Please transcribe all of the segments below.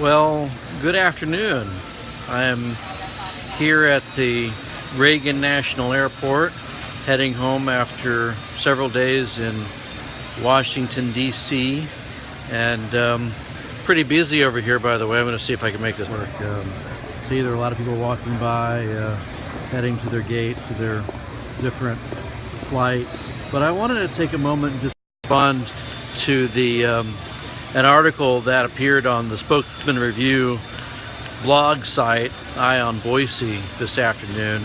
Well, good afternoon. I am here at the Reagan National Airport, heading home after several days in Washington, D.C. And pretty busy over here, by the way. I'm going to see if I can make this work. See, there are a lot of people walking by, heading to their gates, to their different flights. But I wanted to take a moment and just respond to the an article that appeared on the Spokesman Review blog site, Eye on Boise, this afternoon.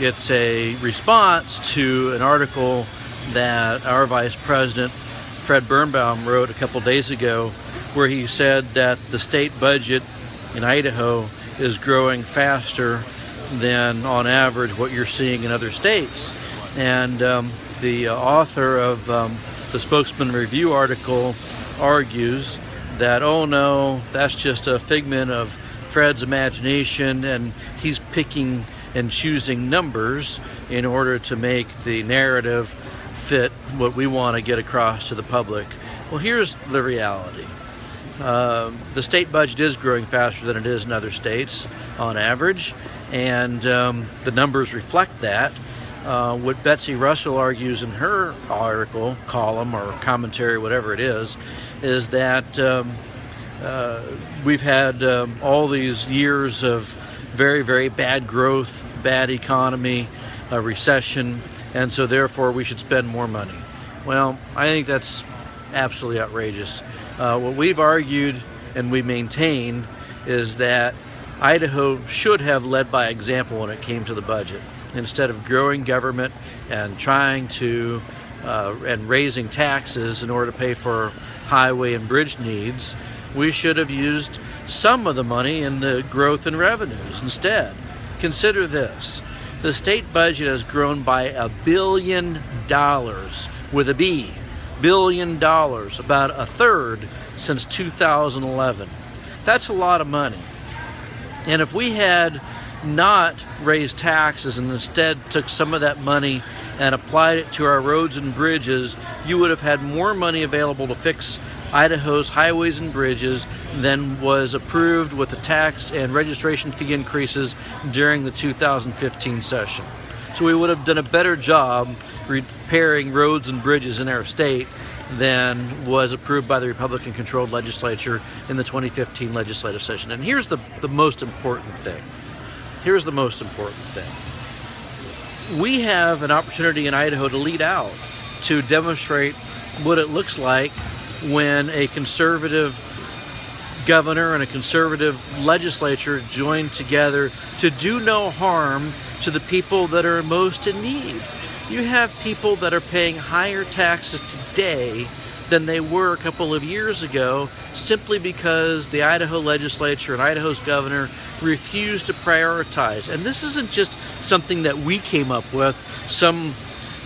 It's a response to an article that our Vice President, Fred Birnbaum, wrote a couple days ago, where he said that the state budget in Idaho is growing faster than, on average, what you're seeing in other states. And the author of the Spokesman Review article argues that, oh no, that's just a figment of Fred's imagination, and he's picking and choosing numbers in order to make the narrative fit what we want to get across to the public. Well, here's the reality. The state budget is growing faster than it is in other states on average, and the numbers reflect that. What Betsy Russell argues in her article, column, or commentary, whatever it is that we've had all these years of very, very bad growth, bad economy, a recession, and so therefore we should spend more money. Well, I think that's absolutely outrageous. What we've argued and we maintain is that Idaho should have led by example when it came to the budget. Instead of growing government and trying to and raising taxes in order to pay for highway and bridge needs, we should have used some of the money in the growth in revenues instead. Consider this. The state budget has grown by $1 billion with a B. $1 billion, about a third since 2011. That's a lot of money. And if we had not raised taxes and instead took some of that money and applied it to our roads and bridges, you would have had more money available to fix Idaho's highways and bridges than was approved with the tax and registration fee increases during the 2015 session. So we would have done a better job repairing roads and bridges in our state than was approved by the Republican-controlled legislature in the 2015 legislative session. And here's the most important thing. Here's the most important thing. We have an opportunity in Idaho to lead out, to demonstrate what it looks like when a conservative governor and a conservative legislature join together to do no harm to the people that are most in need. You have people that are paying higher taxes today than they were a couple of years ago, simply because the Idaho legislature and Idaho's governor refused to prioritize. And this isn't just something that we came up with, some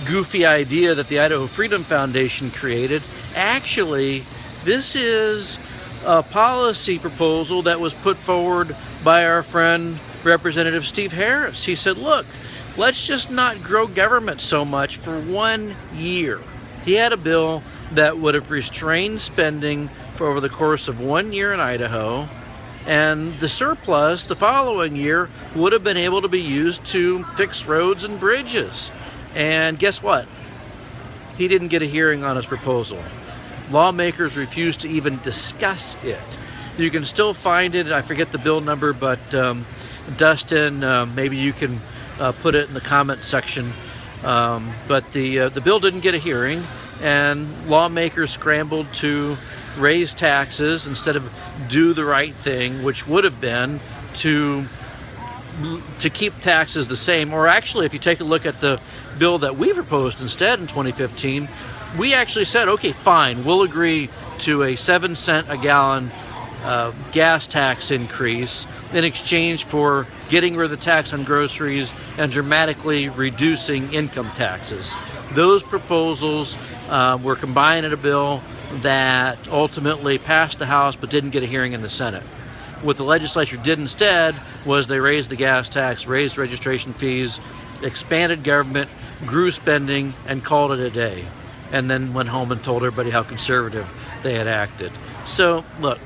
goofy idea that the Idaho Freedom Foundation created. Actually, this is a policy proposal that was put forward by our friend Representative Steve Harris. He said, look, let's just not grow government so much for 1 year. He had a bill that would have restrained spending for over the course of 1 year in Idaho, and the surplus the following year would have been able to be used to fix roads and bridges. And guess what? He didn't get a hearing on his proposal. Lawmakers refused to even discuss it. You can still find it. I forget the bill number, but Dustin, maybe you can put it in the comment section. But the bill didn't get a hearing, and lawmakers scrambled to raise taxes instead of do the right thing, which would have been to keep taxes the same. Or actually, if you take a look at the bill that we proposed instead in 2015, we actually said, okay, fine, we'll agree to a 7 cent a gallon gas tax increase in exchange for getting rid of the tax on groceries and dramatically reducing income taxes. Those proposals were combined in a bill that ultimately passed the House but didn't get a hearing in the Senate. What the legislature did instead was they raised the gas tax, raised registration fees, expanded government, grew spending, and called it a day. And then went home and told everybody how conservative they had acted. So, look,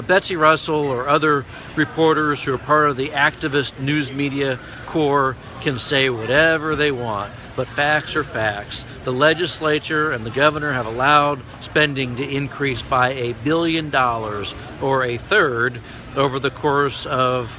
Betsy Russell or other reporters who are part of the activist news media corps can say whatever they want, but facts are facts. The legislature and the governor have allowed spending to increase by $1 billion, or a third, over the course of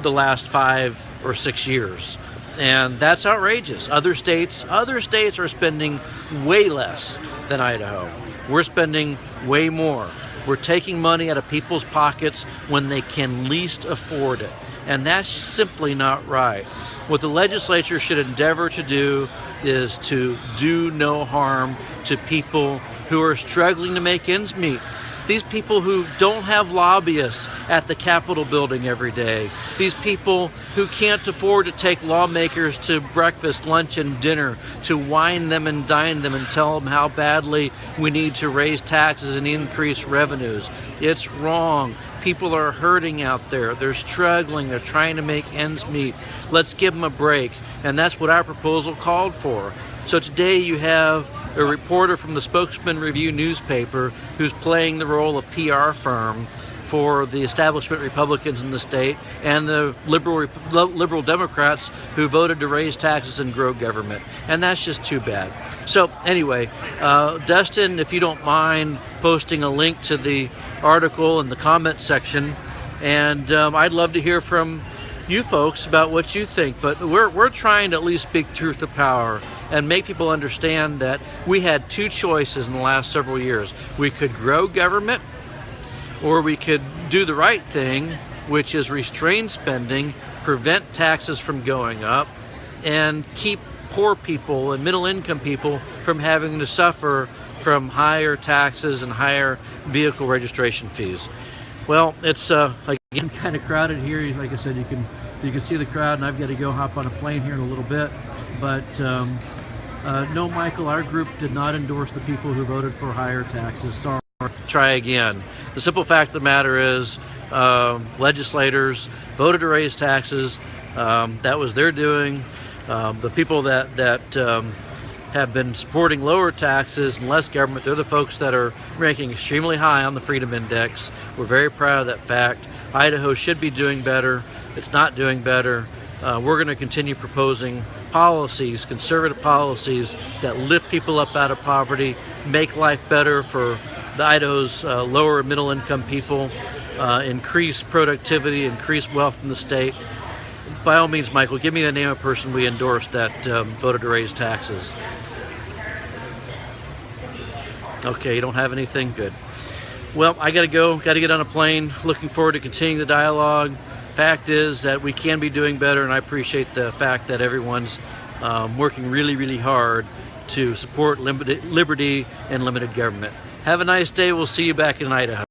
the last 5 or 6 years. And that's outrageous. Other states are spending way less than Idaho. We're spending way more. We're taking money out of people's pockets when they can least afford it. And that's simply not right. What the legislature should endeavor to do is to do no harm to people who are struggling to make ends meet. These people who don't have lobbyists at the Capitol building every day. These people who can't afford to take lawmakers to breakfast, lunch, and dinner to wine them and dine them and tell them how badly we need to raise taxes and increase revenues. It's wrong. People are hurting out there. They're struggling. They're trying to make ends meet. Let's give them a break. And that's what our proposal called for. So today you have a reporter from the Spokesman Review newspaper who's playing the role of PR firm for the establishment Republicans in the state and the liberal Democrats who voted to raise taxes and grow government. And that's just too bad. So anyway, Dustin, if you don't mind posting a link to the article in the comment section, and I'd love to hear from you folks about what you think. But we're trying to at least speak truth to power and make people understand that we had two choices in the last several years. We could grow government, or we could do the right thing, which is restrain spending, prevent taxes from going up, and keep poor people and middle income people from having to suffer from higher taxes and higher vehicle registration fees. Well, it's again kind of crowded here. Like I said, you can see the crowd, and I've got to go hop on a plane here in a little bit. But no, Michael, our group did not endorse the people who voted for higher taxes. Sorry. Try again. The simple fact of the matter is, legislators voted to raise taxes. That was their doing. The people that have been supporting lower taxes and less government, they're the folks that are ranking extremely high on the Freedom Index. We're very proud of that fact. Idaho should be doing better. It's not doing better. We're going to continue proposing policies, conservative policies, that lift people up out of poverty, make life better for the Idaho's lower and middle income people, increase productivity, increase wealth in the state. By all means, Michael, give me the name of a person we endorsed that voted to raise taxes. Okay, you don't have anything? Good. Well, I got to go. Got to get on a plane. Looking forward to continuing the dialogue. Fact is that we can be doing better, and I appreciate the fact that everyone's working really, really hard to support liberty and limited government. Have a nice day. We'll see you back in Idaho.